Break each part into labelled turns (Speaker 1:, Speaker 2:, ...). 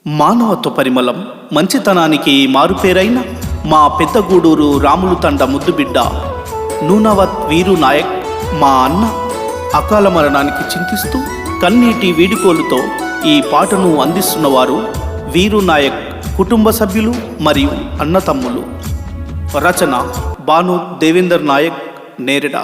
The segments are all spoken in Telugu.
Speaker 1: మానవత్వ పరిమళం మంచితనానికి మారుపేరైన మా పెద్దగూడూరు రాములు తండ ముద్దుబిడ్డ నూనవత్ వీరు నాయక్ మా అన్న అకాల మరణానికి చింతిస్తూ కన్నీటి వీడుకోలుతో ఈ పాటను అందిస్తున్నవారు వీరు నాయక్ కుటుంబ సభ్యులు మరియు అన్నతమ్ములు. రచన భాను దేవేందర్ నాయక్, నేరేడ.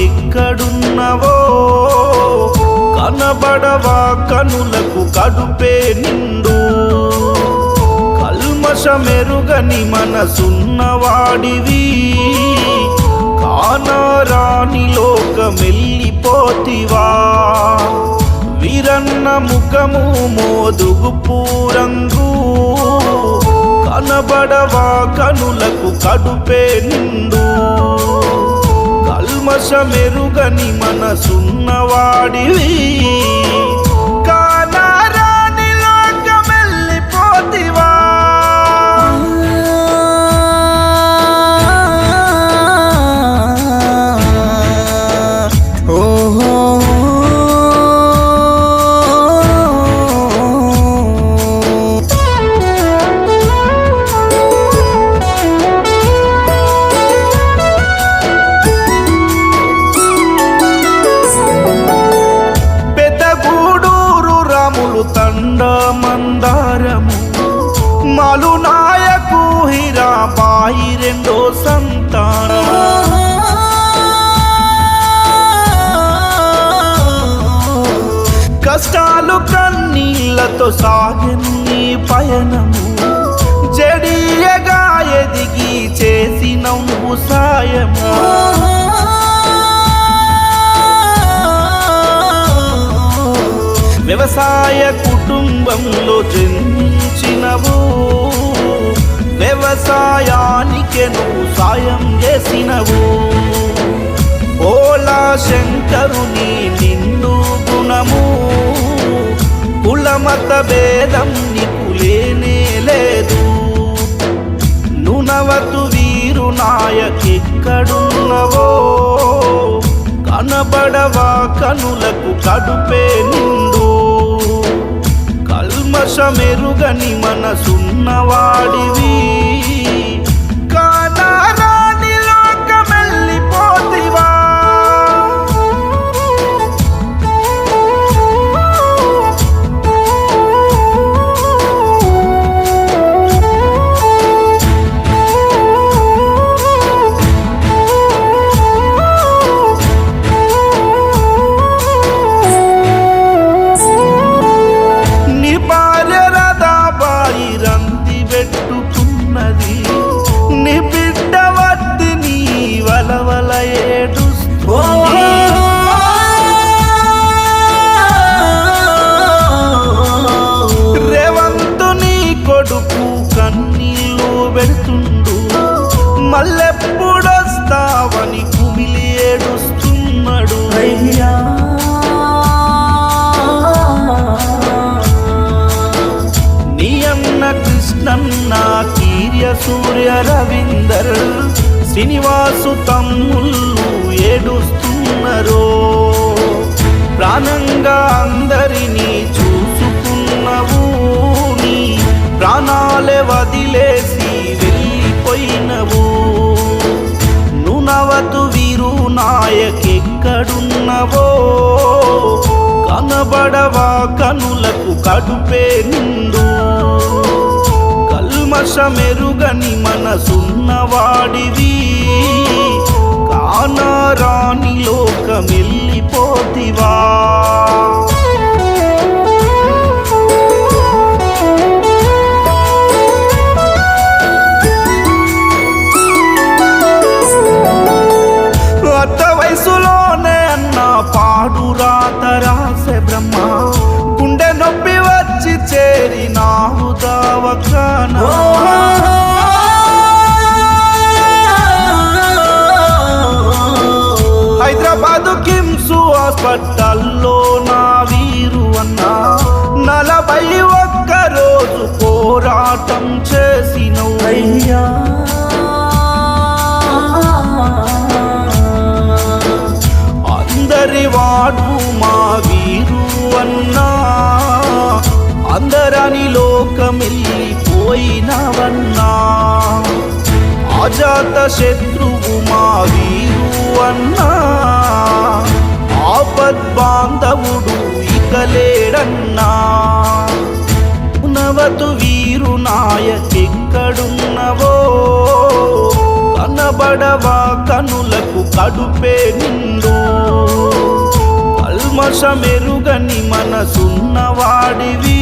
Speaker 2: ఎక్కడున్నవో కనబడవా కనులకు కడుపే నిండు, కల్మషమెరుగని మనసున్నవాడివి, కానరాని లోకమెల్లిపోతివా. వీరన్న ముఖము మోదుగు పూరంగు, కనబడవా కనులకు కడుపే నిండు, కల్మషమెరుగని మనసున్నవాడివి, కానరాని లోకమెల్లిపోతివా. తండ మందారము మలు నాయకు హీరాబాయి రెండో సంతానం, కష్టాలు కన్నీళ్లతో సాగని పయనము, జడియగా ఎదిగి చేసినవు సాయము. వ్యవసాయ కుటుంబంలో జన్మించినవు, వ్యవసాయానికే నువ్వు సాయం చేసినవు. ఓలా శంకరుని నిండు గుణము, కులమత భేదం నీకు లేనే లేదు. నూనవతు వీరు నాయకెక్కడున్నవో, కనబడవా కనులకు కడుపే నిండు, కల్మషమెరుగని మనసున్నవాడివి, కానరాని లోకమెల్లిపోతివా. పెట్టుకున్నది నీ బిడ్డ వద్ది నీ వలవల ఏడుస్తుంది. రేవంతు నీ కొడుకు కన్నీళ్ళు పెడుతుండు, మళ్ళెప్పుడొస్తావని కుమిలి ఏడుస్తున్నాడు. అయ్యా కృష్ణన్న కీర్య సూర్య రవీందర్ శ్రీనివాసు తమ్ముళ్ళు ఏడుస్తున్నారు. ప్రాణంగా అందరినీ చూసుకున్నవు, నీ ప్రాణాలే వదిలేసి వెళ్ళిపోయినవు. నూనవతు వీరు నాయకెక్కడున్నవో, కనబడవా కనులకు కడుపే నిండు, కల్మషమెరుగని మనసున్నవాడివి, కానరాని లోకమెల్లిపోతివా. అత్త వయసులోనే అన్న పాడు రాత రాసే బ్రహ్మ, గుండె నొప్పి వచ్చి చేరినావు దావఖానా. హాస్పిటల్లో నా వీరు అన్నా 41 రోజు పోరాటం చేసినవు
Speaker 3: అయ్యా
Speaker 2: అందరి వాడు మా వీరు అన్నా అందరని లోకమెల్లిపోయినవన్నా అజాత శత్రువు మా వీరు అన్నా ఆపద్బాంధవుడు ఇక లేడన్నా నవతు వీరు నాయకెక్కడున్నవో కనబడవా కనులకు కడుపే నిండు కల్మషమెరుగని మనసున్నవాడివి